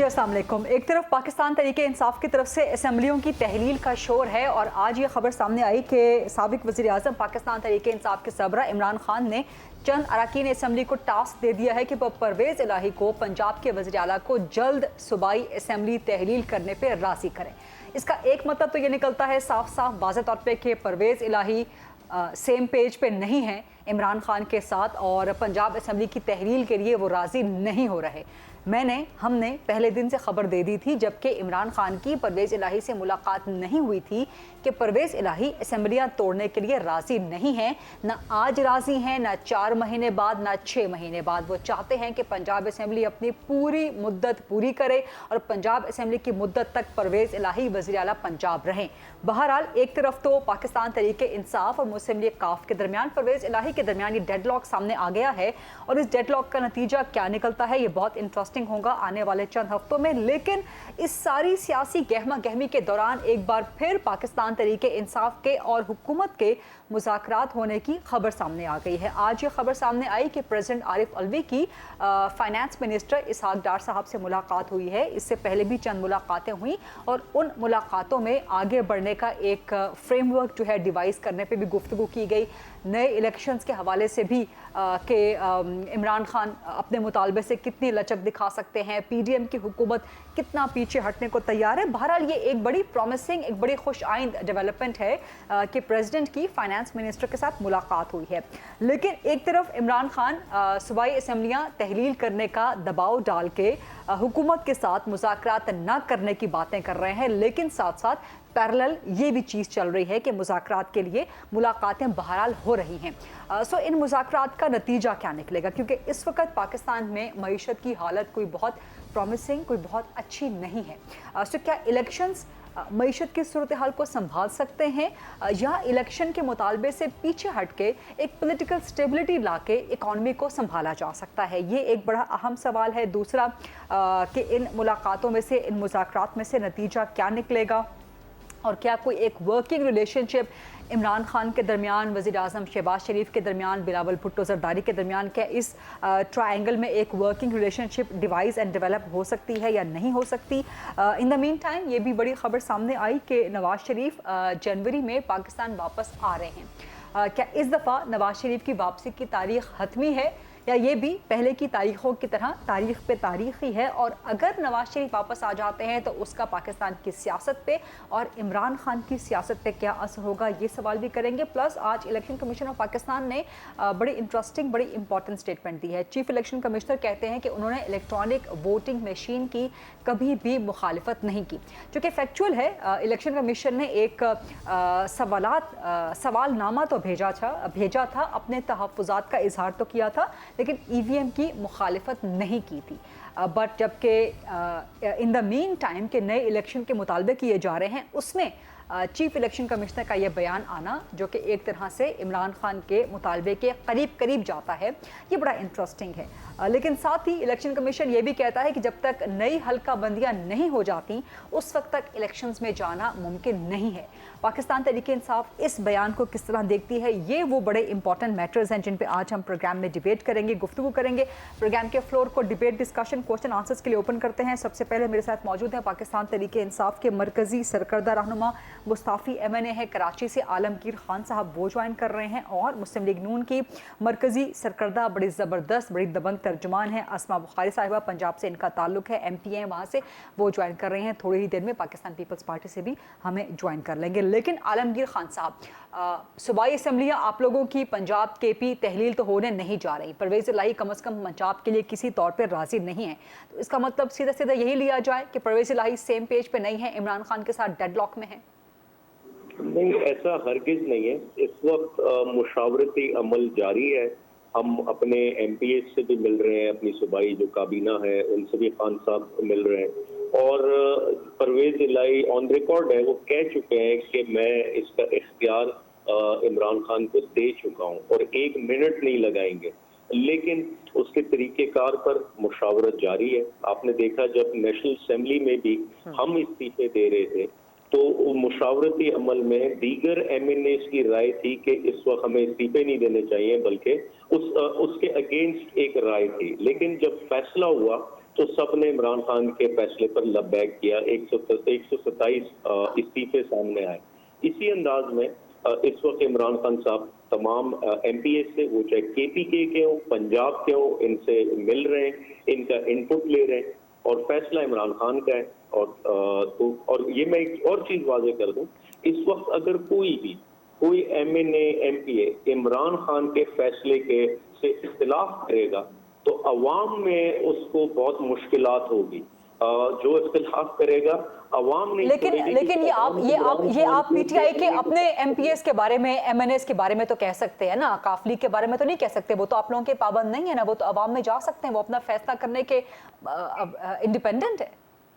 जी अस्सलाम वालेकुम। एक तरफ पाकिस्तान तहरीक इंसाफ की तरफ से असम्बलियों की तहलील का शोर है और आज ये खबर सामने आई कि साबिक वज़ीर आज़म पाकिस्तान तहरीक इंसाफ के सरबराह इमरान खान ने चंद अरकान असम्बली को टास्क दे दिया है कि वह परवेज़ इलाही को पंजाब के वज़ीर आला को जल्द सूबाई असम्बली तहलील करने पर राज़ी करें। इसका एक मतलब तो ये निकलता है साफ साफ वाज़ेह तौर पर कि परवेज़ इलाही सेम पेज पे नहीं है इमरान खान के साथ और पंजाब असम्बली की तहलील के लिए वो राज़ी नहीं हो रहे। हमने पहले दिन से खबर दे दी थी जबकि इमरान खान की परवेज़ इलाही से मुलाकात नहीं हुई थी कि परवेज़ इलाही असम्बलियाँ तोड़ने के लिए राज़ी नहीं हैं। ना आज राज़ी हैं, ना 4 महीने बाद, ना 6 महीने बाद। वो चाहते हैं कि पंजाब असम्बली अपनी पूरी मुद्दत पूरी करे और पंजाब असम्बली की मुद्दत तक परवेज़ इलाही वज़ीर आला पंजाब रहें। बहरहाल एक तरफ तो पाकिस्तान तहरीक इंसाफ और मुस्लिम लीग काफ के दरमियान परवेज़ इलाही के दरमियान ये डेडलॉक सामने आ गया है और इस डेडलॉक का नतीजा क्या निकलता है ये बहुत इंटरेस्टिंग होगा आने वाले चंद हफ्तों में। लेकिन इस सारी सियासी गहमा गहमी के दौरान एक बार फिर पाकिस्तान तहरीक इंसाफ के और हुकूमत के मुज़ाकरात होने की खबर सामने आ गई है। आज ये खबर सामने आई कि प्रेसिडेंट आरिफ अलवी की फाइनेंस मिनिस्टर इसहाक डार साहब से मुलाकात हुई है। इससे पहले भी चंद मुलाकातें हुई और उन मुलाकातों में आगे बढ़ने का एक फ्रेमवर्क जो है डिवाइस करने पे भी गुफ्तगू की गई। नए इलेक्शंस के हवाले से भी कि इमरान खान अपने मुतालबे से कितनी लचक दिखा सकते हैं, पीडीएम की हुकूमत कितना पीछे हटने को तैयार है। बहरहाल ये एक बड़ी प्रॉमिसिंग, एक बड़ी खुश आइंद डेवलपमेंट है कि प्रेसिडेंट की फाइनेंस मिनिस्टर के साथ मुलाकात हुई है। लेकिन एक तरफ इमरान खान सूबाई असम्बलियाँ तहलील करने का दबाव डाल के हुकूमत के साथ मुज़ाकरात न करने की बातें कर रहे हैं, लेकिन साथ साथ पैरेलल ये भी चीज़ चल रही है कि मुज़ाकरात के लिए मुलाकातें बहरहाल हो रही हैं। सो इन मुज़ाकरात का नतीजा क्या निकलेगा, क्योंकि इस वक्त पाकिस्तान में मईशत की हालत कोई बहुत प्रॉमिसिंग, कोई बहुत अच्छी नहीं है। सो क्या इलेक्शंस मईशत की सूरत हाल को संभाल सकते हैं या इलेक्शन के मुतालबे से पीछे हट के एक पॉलिटिकल स्टेबिलिटी ला के इकॉनमी को संभाला जा सकता है? ये एक बड़ा अहम सवाल है। दूसरा कि इन मुलाकातों में से, इन मुज़ाकरात में से नतीजा क्या निकलेगा और क्या कोई एक वर्किंग रिलेशनशिप इमरान खान के दरमियान, वज़ीर आज़म शहबाज शरीफ के दरमियान, बिलावल भुट्टो ज़रदारी के दरमियान, क्या इस ट्रायंगल में एक working relationship device and develop हो सकती है या नहीं हो सकती? इन द मीन टाइम ये भी बड़ी खबर सामने आई कि नवाज शरीफ जनवरी में पाकिस्तान वापस आ रहे हैं। क्या इस दफ़ा नवाज शरीफ की वापसी की तारीख हतमी है या ये भी पहले की तारीखों की तरह तारीख पे तारीख ही है? और अगर नवाज शरीफ वापस आ जाते हैं तो उसका पाकिस्तान की सियासत पे और इमरान खान की सियासत पे क्या असर होगा, ये सवाल भी करेंगे। प्लस आज इलेक्शन कमीशन ऑफ पाकिस्तान ने बड़ी इंटरेस्टिंग, बड़ी इंपॉर्टेंट स्टेटमेंट दी है। चीफ इलेक्शन कमिश्नर कहते हैं कि उन्होंने इलेक्ट्रॉनिक वोटिंग मशीन की कभी भी मुखालिफत नहीं की, जो कि फैक्चुअल है। इलेक्शन कमीशन ने एक सवालनामा तो भेजा था, अपने तहफ़्फ़ुज़ात का इजहार तो किया था, लेकिन ईवीएम की मुखालिफत नहीं की थी। बट जबकि इन द मीन टाइम के नए इलेक्शन के मुतालबे किए जा रहे हैं, उसमें चीफ इलेक्शन कमिश्नर का यह बयान आना जो कि एक तरह से इमरान खान के मुतालबे के करीब करीब जाता है, ये बड़ा इंटरेस्टिंग है। लेकिन साथ ही इलेक्शन कमीशन ये भी कहता है कि जब तक नई हल्का बंदियाँ नहीं हो जाती उस वक्त तक इलेक्शंस में जाना मुमकिन नहीं है। पाकिस्तान तहरीक इंसाफ इस बयान को किस तरह देखती है, ये वो बड़े इंपॉर्टेंट मैटर्स हैं जिन पे आज हम प्रोग्राम में डिबेट करेंगे, गुफ्तगू करेंगे। प्रोग्राम के फ्लोर को डिबेट, डिस्कशन, क्वेश्चन आंसर्स के लिए ओपन करते हैं। सबसे पहले मेरे साथ मौजूद है पाकिस्तान तहरीक इंसाफ के मरकज़ी सरकर्दा रहनुमा मुस्ताफ़ी MNA है कराची से, आलमगीर खान साहब वो ज्वाइन कर रहे हैं, और मुस्लिम लीग नून की मरकज़ी सरकर्दा, बड़ी ज़बरदस्त, बड़ी दबंग तर्जुमान है अस्मा बुखारी साहिबा, पंजाब से इनका ताल्लुक है, MP हैं वहाँ से, वो ज्वाइन कर रहे हैं। थोड़ी ही देर में पाकिस्तान पीपल्स पार्टी से भी हमें ज्वाइन कर लेंगे। लेकिन आलमगीर खान साहब, सूबाई असम्बलियाँ आप लोगों की पंजाब KP तहलील तो होने नहीं जा रही, परवेज़ इलाही कम अज़ कम पंजाब के लिए किसी तौर पर राज़ी नहीं है, तो इसका मतलब सीधा सीधा यही लिया जाए कि परवेज़ इलाही सेम पेज पे नहीं है, इमरान खान के साथ डेडलॉक में है? नहीं, ऐसा हरगिज नहीं है। इस वक्त मुशावरती अमल जारी है। हम अपने MPs से भी मिल रहे हैं, अपनी सूबाई जो काबीना है उनसे भी खान साहब मिल रहे हैं, और परवेज इलाही ऑन रिकॉर्ड है, वो कह चुके हैं कि मैं इसका इख्तियार इमरान खान को दे चुका हूँ और 1 मिनट नहीं लगाएंगे। लेकिन उसके तरीक़ेकार पर मुशावरत जारी है। आपने देखा जब नेशनल असेंबली में भी हम इस्तीफे दे रहे थे तो मुशावरती अमल में दीगर MNAs की राय थी कि इस वक्त हमें इस्तीफे नहीं देने चाहिए, बल्कि उसके अगेंस्ट एक राय थी। लेकिन जब फैसला हुआ तो सब ने इमरान खान के फैसले पर लबैक किया। 127 इस्तीफे सामने आए। इसी अंदाज में इस वक्त इमरान खान साहब तमाम MPA से, वो चाहे KPK के हो, पंजाब के हो, इनसे मिल रहे हैं, इनका इनपुट ले रहे हैं और फैसला इमरान खान का है। और ये मैं एक और चीज वाजे कर दूं, इस वक्त अगर कोई MNA MPA इमरान खान के फैसले के से इख्तिलाफ करेगा तो अवाम में उसको बहुत मुश्किलात होगी। जो इख्तिलाफ करेगा अवाम नहीं लेकिन छोड़ेगी। लेकिन ये आप PTI के अपने MPS के बारे में, MNAs के बारे में तो कह सकते हैं ना, काफली के बारे में तो नहीं कह सकते। वो तो आप लोगों के पाबंद नहीं है ना, वो तो अवाम में जा सकते हैं, वो अपना फैसला करने के इंडिपेंडेंट है।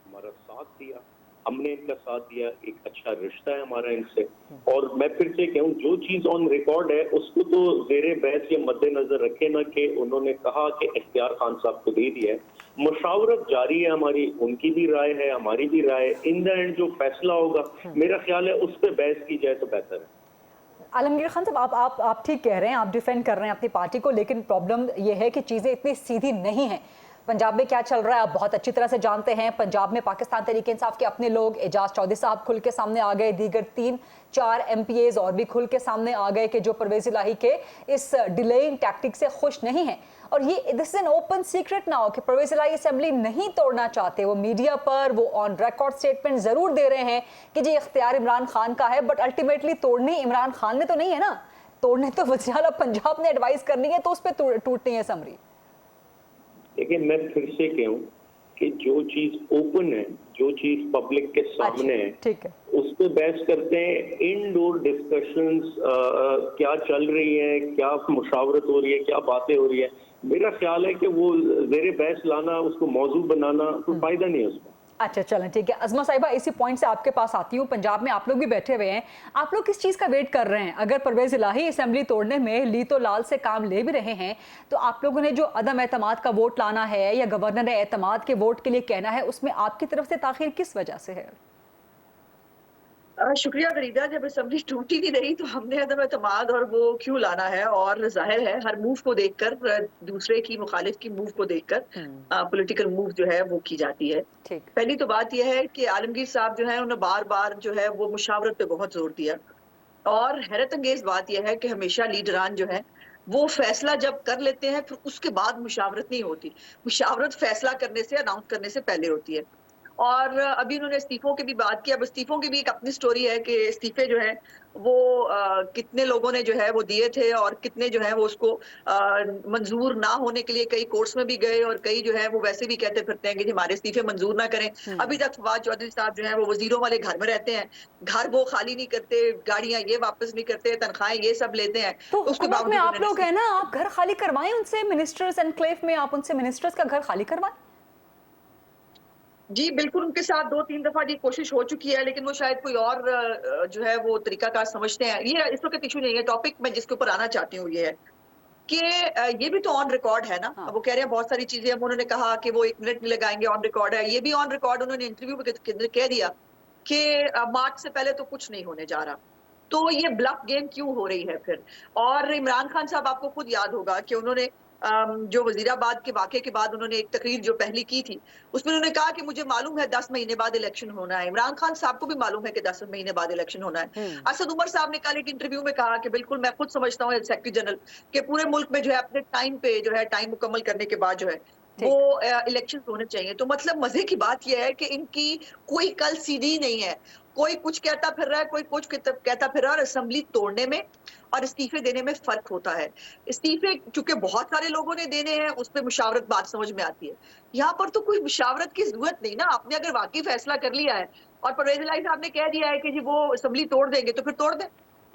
हमारा साथ दिया, हमने इनका साथ दिया, एक अच्छा रिश्ता है हमारा इनसे। और मैं फिर से कहूँ, जो चीज ऑन रिकॉर्ड है उसको तो ज़ेरे बहस या मद्देनजर रखे ना कि उन्होंने कहा कि इख्तियार खान साहब को दे दिया है। मुशावरत जारी है हमारी, उनकी भी राय है, हमारी भी राय है। इन द एंड जो फैसला होगा मेरा ख्याल है उस पर बहस की जाए तो बेहतर है। आलमगीर खान साहब, आप ठीक कह रहे हैं, आप डिफेंड कर रहे हैं अपनी पार्टी को, लेकिन प्रॉब्लम ये है कि चीज़ें इतनी सीधी नहीं हैं। पंजाब में क्या चल रहा है आप बहुत अच्छी तरह से जानते हैं। पंजाब में पाकिस्तान तहरीक इंसाफ के अपने लोग, एजाज चौधरी साहब खुल के सामने आ गए, दीगर 3-4 MPAs और भी खुल के सामने आ गए कि जो परवेज़ इलाही के इस डिलेइंग टैक्टिक से खुश नहीं है। और ये this is an open secret now कि परवेज़ इलाही असेंबली नहीं तोड़ना चाहते। वो मीडिया पर वो ऑन रिकॉर्ड स्टेटमेंट जरूर दे रहे हैं कि जी इख्तियार इमरान खान का है, बट अल्टीमेटली तोड़नी इमरान खान ने तो नहीं है ना, तोड़ने तो वज़ीर आला पंजाब ने एडवाइस करनी है, तो उस पर टूटनी है असम्बली। लेकिन मैं फिर से कहूँ कि जो चीज ओपन है, जो चीज पब्लिक के सामने है, ठीक है, उस पर बहस करते हैं। इनडोर डिस्कशंस क्या चल रही है, क्या मुशावरत हो रही है, क्या बातें हो रही है, मेरा ख्याल है कि वो ज़ेरे बहस लाना, उसको मौजू बनाना कोई फायदा नहीं है उसमें। अच्छा चलें ठीक है। अज़मा साहिबा, इसी पॉइंट से आपके पास आती हूँ। पंजाब में आप लोग भी बैठे हुए हैं, आप लोग किस चीज़ का वेट कर रहे हैं? अगर परवेज़ इलाही असेंबली तोड़ने में ली तो लाल से काम ले भी रहे हैं, तो आप लोगों ने जो अदम एतमाद का वोट लाना है या गवर्नर एतमाद के वोट के लिए कहना है, उसमें आपकी तरफ से ताख़ीर किस वजह से है? शुक्रिया गरीदा, जब असेंबली टूटी नहीं रही तो हमने अदम एतमाद और वो क्यों लाना है। और जाहिर है हर मूव को देखकर, दूसरे की मुखालिफ की मूव को देखकर पॉलिटिकल मूव जो है वो की जाती है। पहली तो बात यह है कि आलमगीर साहब जो है उन्होंने बार बार जो है वो मुशावरत पे बहुत जोर दिया। और हैरत अंगेज बात यह है कि हमेशा लीडरान जो है वो फैसला जब कर लेते हैं फिर उसके बाद मुशावरत नहीं होती। मुशावरत फैसला करने से, अनाउंस करने से पहले होती है। और अभी उन्होंने इस्तीफों की भी बात की। अब इस्तीफों की भी एक अपनी स्टोरी है कि इस्तीफे जो है वो कितने लोगों ने जो है वो दिए थे और कितने जो है वो उसको मंजूर ना होने के लिए कई कोर्ट्स में भी गए, और कई जो है वो वैसे भी कहते फिरते हैं कि हमारे इस्तीफे मंजूर ना करें। अभी तक फवाद चौधरी साहब जो है वो वजीरों वाले घर में रहते हैं, घर वो खाली नहीं करते, गाड़ियां ये वापस नहीं करते, तनख्वाहें ये सब लेते हैं। तो उसके बाद में आप लोग है ना, आप घर खाली करवाएं उनसे, मिनिस्टर्स एनक्लेव में आप उनसे मिनिस्टर्स का घर खाली करवाएं। जी बिल्कुल, उनके साथ 2-3 दफा जी कोशिश हो चुकी है, लेकिन वो शायद कोई और जो है वो तरीकाकार समझते हैं। ये इस वक्त इशू नहीं है। टॉपिक मैं जिसके ऊपर आना चाहती हूँ ये है कि ये भी तो ऑन रिकॉर्ड है ना। वो कह रहे हैं बहुत सारी चीजें, अब उन्होंने कहा कि वो 1 मिनट नहीं लगाएंगे, ऑन रिकॉर्ड है। ये भी ऑन रिकॉर्ड उन्होंने इंटरव्यू में कह दिया कि मार्च से पहले तो कुछ नहीं होने जा रहा। तो ये ब्लफ गेम क्यों हो रही है फिर? और इमरान खान साहब, आपको खुद याद होगा कि उन्होंने जो वजीराबाद के वाकये के बाद उन्होंने एक तकरीर जो पहली की थी, उसमें उन्होंने कहा कि मुझे मालूम है 10 महीने बाद इलेक्शन होना है। इमरान खान साहब को भी मालूम है कि 10 महीने बाद इलेक्शन होना है। असद उमर साहब ने कल एक इंटरव्यू में कहा कि बिल्कुल मैं खुद समझता हूँ सेक्रेटरी जनरल के पूरे मुल्क में जो है अपने टाइम पे जो है, टाइम मुकम्मल करने के बाद जो है वो इलेक्शन होने चाहिए। तो मतलब मजे की बात यह है कि इनकी कोई कल सीधी नहीं है। कोई कुछ कहता फिर रहा है, कोई कुछ कहता फिर रहा है। और असेंबली तोड़ने में और इस्तीफे देने में फर्क होता है। इस्तीफे चूंकि बहुत सारे लोगों ने देने हैं, उस पर मुशावरत बात समझ में आती है। यहाँ पर तो कोई मुशावरत की जरूरत नहीं ना। आपने अगर वाकई फैसला कर लिया है और परवेज इलाही साहब ने कह दिया है कि जी वो असेंबली तोड़ देंगे, तो फिर तोड़ दें।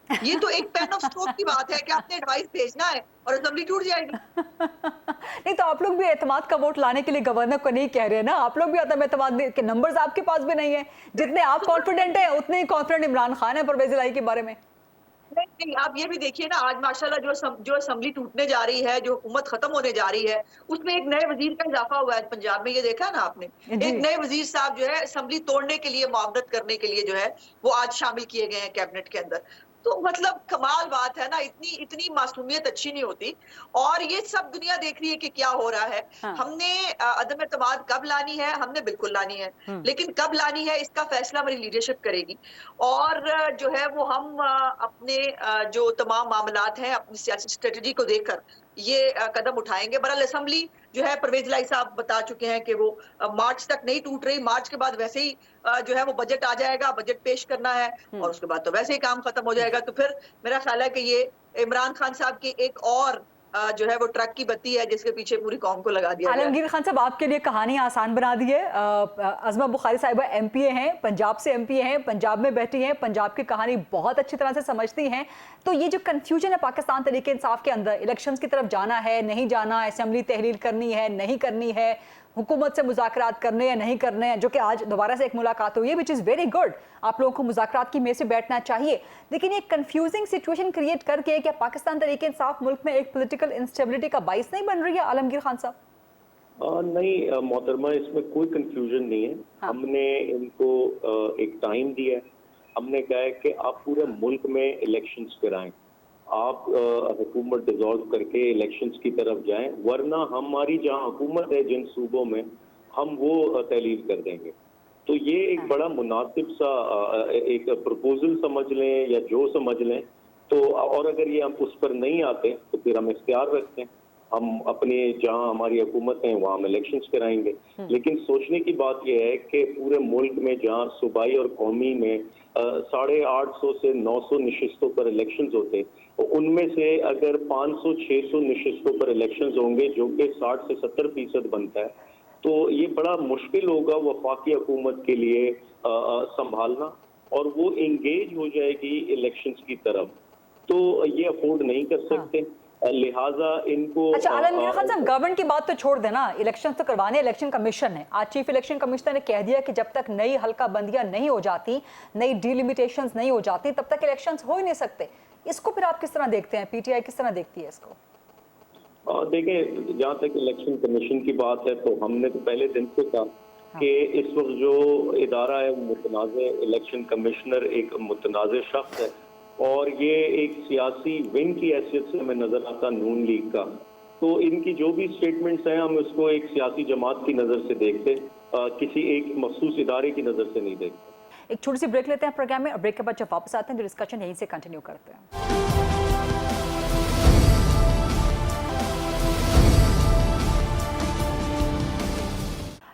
ये तो एक पेन ऑफ स्ट्रोक की बात है कि आपने एडवाइस भेजना है और असेंबली टूट जाएगी। नहीं तो आप लोग भी एतमाद का वोट लाने के लिए गवर्नर को नहीं कह रहे हैं ना, आप लोग भी अदम एतमाद के नंबर्स आपके पास भी नहीं है। जितने आप कॉन्फिडेंट हैं उतने ही कॉन्फिडेंट इमरान खान है परवेज इलाही के बारे में। नहीं, आप ये भी देखिए ना, आज माशाल्लाह जो असेंबली टूटने जा रही है, जो हुकूमत खत्म होने जा रही है, उसमें एक नए वजीर का इजाफा हुआ है पंजाब में। ये देखा है ना आपने, एक नए वजीर साहब जो है असेंबली तोड़ने के लिए, मुआवनत करने के लिए जो है वो आज शामिल किए गए हैं कैबिनेट के अंदर। तो मतलब कमाल बात है ना, इतनी इतनी मासूमियत अच्छी नहीं होती। और ये सब दुनिया देख रही है कि क्या हो रहा है। हाँ। हमने अदम एतमाद कब लानी है, हमने बिल्कुल लानी है, लेकिन कब लानी है इसका फैसला हमारी लीडरशिप करेगी। और जो है वो हम अपने जो तमाम मामलात हैं अपनी सियासी स्ट्रेटजी को देखकर ये कदम उठाएंगे। बहरहाल असेंबली जो है, परवेज लाई साहब बता चुके हैं कि वो मार्च तक नहीं टूट रही। मार्च के बाद वैसे ही जो है वो बजट आ जाएगा, बजट पेश करना है और उसके बाद तो वैसे ही काम खत्म हो जाएगा। तो फिर मेरा ख्याल है कि ये इमरान खान साहब की एक और जो है वो ट्रक की बत्ती है जिसके पीछे पूरी कौम को लगा दिया गया है। आलमगीर खान साहब, आपके लिए कहानी आसान बना दी है। अज़मा बुखारी साहिबा एमपीए हैं, पंजाब से एमपीए हैं, पंजाब में बैठी हैं, पंजाब की कहानी बहुत अच्छी तरह से समझती हैं। तो ये जो कंफ्यूजन है पाकिस्तान तहरीक इंसाफ के अंदर, इलेक्शंस की तरफ जाना है नहीं जाना, असेंबली तहलील करनी है नहीं करनी है, हुकूमत से मुज़ाकरात करने या नहीं करने हैं, जो कि आज दोबारा से एक मुलाकात हुई है, विच इज़ वेरी गुड। आप लोगों को मुज़ाकरात की मेज से बैठना चाहिए, लेकिन ये कंफ्यूजिंग सिचुएशन क्रिएट करके क्या पाकिस्तान तहरीक इंसाफ मुल्क में एक पॉलिटिकल इंस्टेबिलिटी का बाइस नहीं बन रही है, आलमगीर खान साहब? नहीं मोहतरमा, इसमें कोई कंफ्यूजन नहीं है। हाँ। हमने इनको एक टाइम दिया है। हमने कहा है कि आप पूरे मुल्क में इलेक्शंस कराएं, आप हुकूमत डिसॉल्व करके इलेक्शंस की तरफ जाएं, वरना हमारी जहां हुकूमत है जिन सूबों में, हम वो तहलील कर देंगे। तो ये एक बड़ा मुनासिब सा एक प्रपोजल समझ लें या जो समझ लें। तो और अगर ये हम उस पर नहीं आते तो फिर हम इख्तियार रखते हैं, हम अपने जहां हमारी हुकूमत है वहां हम इलेक्शंस कराएंगे। लेकिन सोचने की बात यह है कि पूरे मुल्क में जहां सूबाई और कौमी में 850 से 900 नशिस्तों पर इलेक्शंस होते, तो उनमें से अगर 500-600 नशिस्तों पर इलेक्शंस होंगे, जो कि 60 से 70% बनता है, तो ये बड़ा मुश्किल होगा वफाकी हुकूमत के लिए संभालना, और वो इंगेज हो जाएगी इलेक्शंस की तरफ, तो ये अफोर्ड नहीं कर सकते। लिहाजा इनको अच्छा आलमगीर खान साहब, गवर्नमेंट की बात तो छोड़ देना, इलेक्शन तो करवाने इलेक्शन कमीशन है। आज चीफ इलेक्शन कमिश्नर ने कह दिया कि जब तक नई हल्का बंदियां नहीं हो जाती, नई डिलिमिटेशंस नहीं हो जाती, तब तक इलेक्शंस हो ही नहीं सकते। इसको फिर आप किस तरह देखते हैं, पीटीआई किस तरह देखती है इसको? देखें, जहाँ तक इलेक्शन कमीशन की बात है, तो हमने तो पहले दिन से कहा कि इस वक्त जो इदारा है वो मुतनाज़ इलेक्शन कमिश्नर एक मुतनाज़ शख्स है, और ये एक सियासी विंग की हैसियत से हमें नजर आता नून लीग का। तो इनकी जो भी स्टेटमेंट्स हैं, हम इसको एक सियासी जमात की नज़र से देखते, किसी एक मखसूस इदारे की नज़र से नहीं देखते। एक छोटी सी ब्रेक लेते हैं प्रोग्राम में, और ब्रेक के बाद जब वापस आते हैं तो डिस्कशन यहीं से कंटिन्यू करते हैं।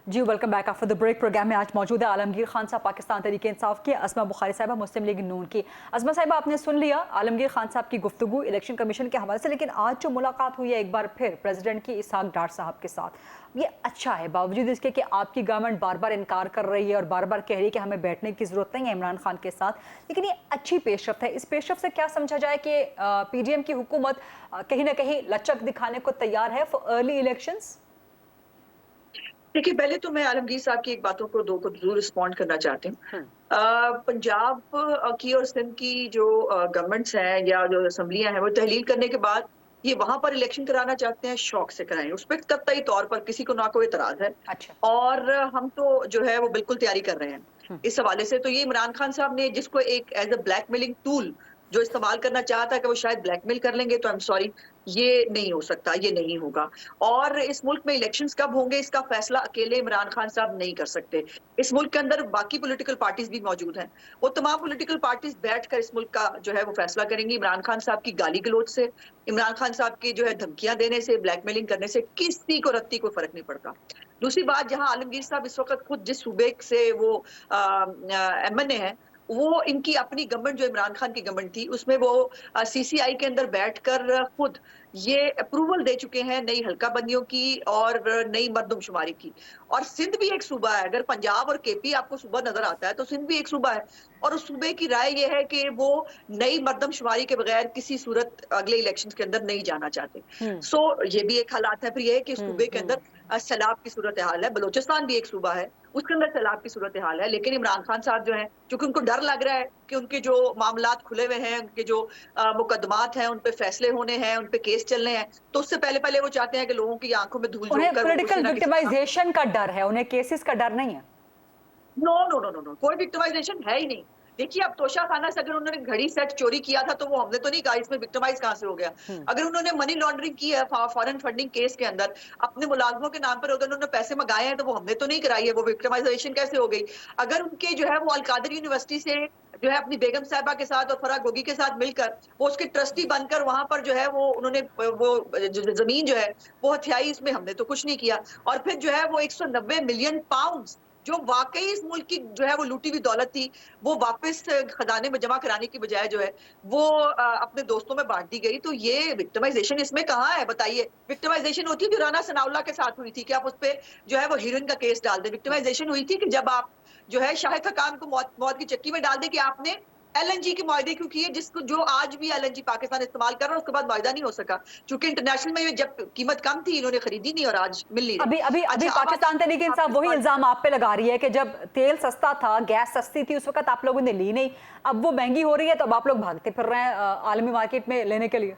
जी welcome back after the break. Programme में आज मौजूद है आलमगीर खान साहब पाकिस्तान तहरीक इंसाफ के, अज़मा बुखारी साहिबा मुस्लिम लीग नून की। अज़मा साहिबा, आपने सुन लिया आलमगीर खान साहब की गुफ्तगू इलेक्शन कमीशन के हवाले से, लेकिन आज जो मुलाकात हुई है एक बार फिर प्रेसिडेंट की इसहाक डार साहब के साथ, ये अच्छा है बावजूद इसके कि आपकी गवर्नमेंट बार बार इनकार कर रही है और बार बार कह रही है कि हमें बैठने की जरूरत नहीं है इमरान खान के साथ, लेकिन ये अच्छी पेशरफ्त है। इस पेशरफ्त से क्या समझा जाए कि पीडीएम की हुकूमत कहीं ना कहीं लचक दिखाने को तैयार है फॉर अर्ली इलेक्शंस? देखिए, पहले तो मैं आलमगीर साहब की एक बातों को जरूर रिस्पॉन्ड करना चाहती हूँ। पंजाब की और सिंध की जो गवर्नमेंट्स हैं या जो असम्बलियां हैं, वो तहलील करने के बाद ये वहां पर इलेक्शन कराना चाहते हैं, शौक से कराएं, उस पर कतई तौर पर किसी को ना कोई एतराज है। अच्छा। और हम तो जो है वो बिल्कुल तैयारी कर रहे हैं इस हवाले से। तो ये इमरान खान साहब ने जिसको एक एज अ ब्लैकमेलिंग टूल जो इस्तेमाल करना चाहता है कि वो शायद ब्लैकमेल कर लेंगे, तो आई एम सॉरी, ये नहीं हो सकता, ये नहीं होगा। और इस मुल्क में इलेक्शंस कब होंगे इसका फैसला अकेले इमरान खान साहब नहीं कर सकते। इस मुल्क के अंदर बाकी पॉलिटिकल पार्टीज भी मौजूद हैं, वो तमाम पॉलिटिकल पार्टीज बैठकर इस मुल्क का जो है वो फैसला करेंगी। इमरान खान साहब की गाली गलौज से, इमरान खान साहब की जो है धमकियां देने से, ब्लैकमेलिंग करने से किसी को रत्ती कोई फर्क नहीं पड़ता। दूसरी बात, जहां आलमगीर साहब इस वक्त खुद जिस सूबे से वो एमएनए है, वो इनकी अपनी गवर्नमेंट जो इमरान खान की गवर्नमेंट थी उसमें वो सीसीआई के अंदर बैठकर खुद ये अप्रूवल दे चुके हैं नई हल्काबंदियों की और नई मर्दमशुमारी की। और सिंध भी एक सूबा है, अगर पंजाब और केपी आपको सूबा नजर आता है तो सिंध भी एक सूबा है, और उस सूबे की राय ये है कि वो नई मर्दमशुमारी के बगैर किसी सूरत अगले इलेक्शन के अंदर नहीं जाना चाहते। सो ये भी एक हालात है। फिर ये है कि सूबे के अंदर सैलाब की सूरत हाल है, बलोचिस्तान भी एक सूबा है, उसके अंदर सैलाब की सूरत हाल है। लेकिन इमरान खान साहब जो है, क्योंकि उनको डर लग रहा है कि उनके जो मामलात खुले हुए हैं, उनके जो मुकदमात हैं, उन पे फैसले होने हैं, उन पे केस चलने हैं, तो उससे पहले पहले वो चाहते हैं कि लोगों की आंखों में धूल उन्हें झोंक कर पॉलिटिकल विक्टिमाइजेशन का डर है, उन्हें केसेस का डर नहीं है। No no no no no, कोई विक्टिमाइजेशन है ही नहीं। देखिए, अब तोशा खाना से अगर उन्होंने घड़ी सेट चोरी किया था तो वो हमने तो नहीं कहा, इसमें विक्टिमाइज कहाँ से हो गया। अगर उन्होंने मनी लॉन्ड्रिंग की है फॉरेन फंडिंग केस के अंदर अपने मुलाजमों के नाम पर, अगर उन्होंने पैसे मंगाए हैं तो वो हमने तो नहीं कराई है, वो विक्टिमाइजेशन कैसे हो गई। अगर उनके जो है वो अलकादर यूनिवर्सिटी से जो है अपनी बेगम साहिबा के साथ और फराह गोगी के साथ मिलकर वो उसके ट्रस्टी बनकर वहां पर जो है वो उन्होंने वो जमीन जो है वो हथियाई, इसमें हमने तो कुछ नहीं किया। और फिर जो है वो 190 मिलियन पाउंड जो वाकई इस मुल्क की जो है वो लूटी हुई दौलत थी, वो वापस खजाने में जमा कराने की बजाय जो है वो अपने दोस्तों में बांट दी गई। तो ये विक्टिमाइजेशन इसमें कहाँ है बताइए। विक्टिमाइजेशन होती है जो राना सनाउल्लाह के साथ हुई थी कि आप उस पे जो है वो हीरोइन का केस डाल दें। विक्टिमाइजेशन हुई थी कि जब आप जो है शाहिद खकान को मौत की चक्की में डाल दें कि आपने एलएनजी के मुआहदे क्यों किए, जिसको जो आज भी एलएनजी पाकिस्तान इस्तेमाल कर रहा है, उसके बाद मुआहदा नहीं हो सका क्योंकि इंटरनेशनल में जब कीमत कम थी इन्होंने खरीदी नहीं और आज मिल नहीं अभी रही। अभी अभी अच्छा, पाकिस्तान तहरीक इंसाफ वही इल्जाम आप पे लगा रही है कि जब तेल सस्ता था, गैस सस्ती थी, उस वक्त आप लोगों ने ली नहीं, अब वो महंगी हो रही है तो अब आप लोग भागते फिर रहे हैं आलमी मार्केट में लेने के लिए।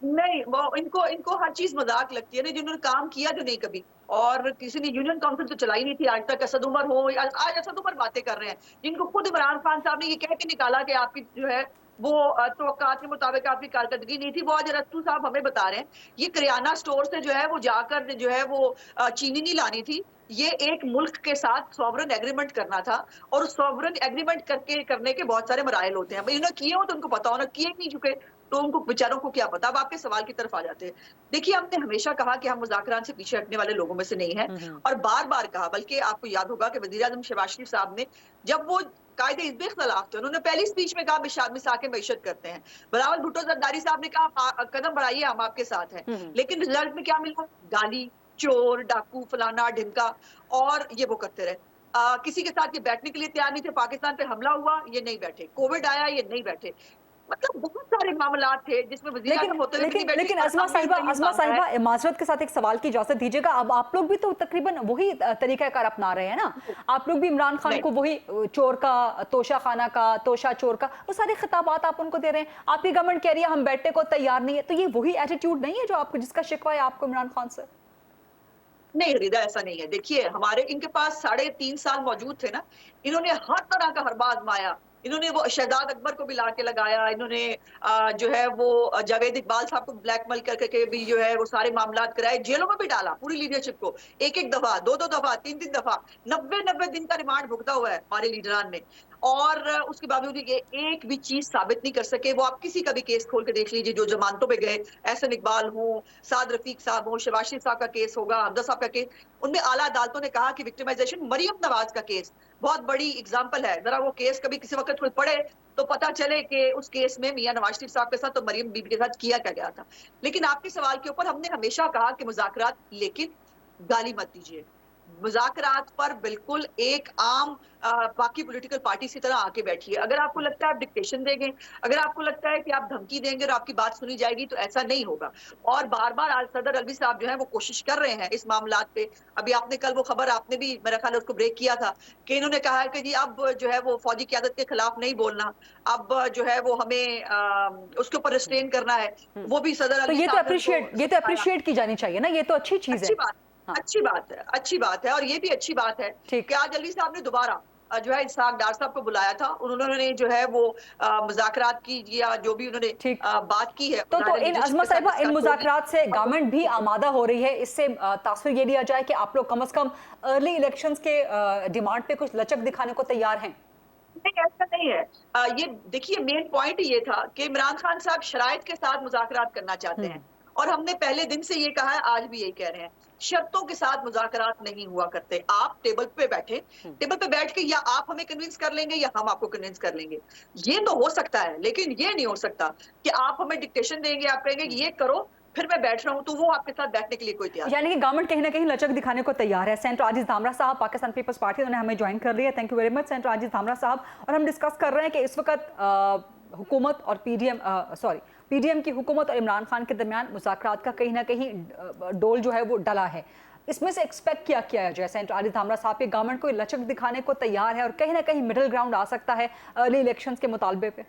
नहीं, वो इनको इनको हर चीज मजाक लगती है ना, जिन्होंने काम किया जो नहीं कभी। और किसी ने यूनियन काउंसिल तो चलाई नहीं थी आज तक। असद उमर हो, आज असद उमर बातें कर रहे हैं जिनको खुद इमरान खान साहब ने ये कह के निकाला कि आपकी जो है वो तवक्कात के मुताबिक आपकी कारकर्दगी नहीं थी। वो आज रस्तू साहब हमें बता रहे हैं ये करियाना स्टोर से जो है वो जाकर जो है वो चीनी नहीं लानी थी, ये एक मुल्क के साथ सॉवरन एग्रीमेंट करना था। और सॉवरन एग्रीमेंट करने के बहुत सारे मराइल होते हैं, इन्होंने किए हो तो उनको पता होना, किए नहीं चुके तो उनको बेचारों को क्या पता। अब आपके सवाल की तरफ आ जाते हैं। देखिए, हमने हमेशा कहा कि हम मुज़ाकरात से पीछे हटने वाले लोगों में से नहीं है और बार बार कहा, बल्कि आपको याद होगा कि वज़ीर आज़म शहबाज शरीफ साहब ने जब वो कायदे हिज़्ब इख्तिलाफ थे, उन्होंने पहली स्पीच में कहा मिसाके मईशत करते हैं। बिलावल भुट्टो जरदारी साहब ने कहा कदम बढ़ाइए, हम आपके साथ हैं। लेकिन रिजल्ट में क्या मिला? गाली, चोर, डाकू, फलाना ढिमका, और ये वो करते रहे। किसी के साथ ये बैठने के लिए तैयार नहीं थे। पाकिस्तान पे हमला हुआ, ये नहीं बैठे। कोविड आया, ये नहीं बैठे। मतलब बहुत सारे मामलात थे जिसमें वज़ीर आज़म होते हुए भी नहीं बैठे। लेकिन अज़मा साहिबा माजरत के साथ एक सवाल की इजाजत दीजिएगा। अब आप लोग भी तो तकरीबन वही तरीकाकार अपना रहे हैं ना, आप लोग भी इमरान खान को वही चोर का, तोशा खाना का, तोशा चोर का, वो सारे खिताबात आप उनको दे रहे हैं। आपकी गवर्नमेंट कह रही है हम बैठने को तैयार नहीं है, तो ये वही एटीट्यूड नहीं है जो आपको, जिसका शिकवा है आपको इमरान खान से? नहीं रिदा, ऐसा नहीं है। देखिए, हमारे इनके पास 3.5 साल मौजूद थे ना, इन्होंने हर तरह का हरबा आजमाया। इन्होंने वो शहजाद अकबर को भी ला के लगाया, इन्होंने जो है वो जावेद इकबाल साहब को ब्लैकमेल करके भी जो है वो सारे मामलात कराए, जेलों में भी डाला पूरी लीडरशिप को, एक दफा, दो दफा, तीन दफा, 90 दिन का रिमांड भुगता हुआ है हमारे लीडरान ने। और उसके बावजूद ये एक भी चीज साबित नहीं कर सके। वो आप किसी का भी केस खोल के देख लीजिए, जो जमानतों पे गए, एहसन इकबाल हो, साद रफीक साहब हो, शहबाज शरीफ साहब का केस होगा, हमजा साहब का केस, उनमें आला अदालतों ने कहा कि विक्टिमाइजेशन, मरियम नवाज का केस बहुत बड़ी एग्जाम्पल है। जरा वो केस कभी किसी वक्त कोई पढ़े तो पता चले कि उस केस में मियां नवाज शरीफ साहब के साथ और मरियम बीबी के साथ किया क्या गया था। लेकिन आपके सवाल के ऊपर हमने हमेशा कहा कि मुज़ाकरात, लेकिन गाली मत दीजिए। मुज़ाकरात पर बिल्कुल एक आम बाकी पॉलिटिकल पार्टी की तरह आके बैठिए। अगर आपको लगता है आप डिक्टेशन देंगे, अगर आपको लगता है कि आप धमकी देंगे और आपकी बात सुनी जाएगी, तो ऐसा नहीं होगा। और बार बार आज सदर अलवी साहब जो है वो कोशिश कर रहे हैं इस मामलात पे। अभी आपने कल वो खबर, आपने भी मेरा ख्याल है उसको ब्रेक किया था कि इन्होंने कहा है कि जी अब जो है वो फौजी क़यादत के खिलाफ नहीं बोलना, अब जो है वो हमें उसके ऊपर रिस्ट्रेन करना है। वो भी सदर तो अलवी ये तो अप्रिशिएट की जानी चाहिए ना, ये तो अच्छी चीज है। अच्छी बात, अच्छी बात है, अच्छी बात है। और ये भी अच्छी बात है कि आज अलवी साहब ने दोबारा जो है इसहाक डार साहब को बुलाया था, उन्होंने जो है वो मुज़ाकरात की या जो भी उन्होंने बात की है। तो इन अज़मा साहिबा, इन मुज़ाकरात से गवर्नमेंट भी आमादा हो रही है, इससे तासुर ये लिया जाए कि आप लोग कम से कम अर्ली इलेक्शंस के डिमांड पे कुछ लचक दिखाने को तैयार हैं? नहीं, ऐसा नहीं है। ये देखिए, मेन पॉइंट ये था कि इमरान खान साहब शराइत के साथ मुज़ाकरात करना चाहते हैं और हमने पहले दिन से ये कहा है, आज भी यही कह रहे हैं, शर्तों के साथ मुज़ाकरात नहीं हुआ करते। आप टेबल पे बैठे, टेबल पे बैठ के या आप हमें कन्विंस कर लेंगे या हम आपको कन्विंस कर लेंगे, ये तो हो सकता है। लेकिन ये नहीं हो सकता कि आप हमें डिक्टेशन देंगे, आप कहेंगे कि ये करो, फिर मैं बैठ रहा हूं, तो वो आपके साथ बैठने के लिए कोई तैयार। यानी कि गवर्नमेंट कहीं ना कहीं लचक दिखाने को तैयार है। सेंटर आजिज धामरा साहब, पाकिस्तान पीपल्स पार्टी, उन्होंने हमें ज्वाइन कर लिया। Thank you very much senator Aziz Dhamra sahab. और हम डिस्कस कर रहे हैं कि इस वक्त हुकूमत और पीडीएम की हुकूमत और इमरान खान के दरमियान मुज़ाकरात का कहीं ना कहीं डोल जो है वो डला है। इसमें से एक्सपेक्ट क्या किया है? जैसे सेंटर आजिज धामरा साहब की गवर्नमेंट को लचक दिखाने को तैयार है और कहीं ना कहीं मिडिल ग्राउंड आ सकता है अर्ली इलेक्शंस के मुतालबे पे।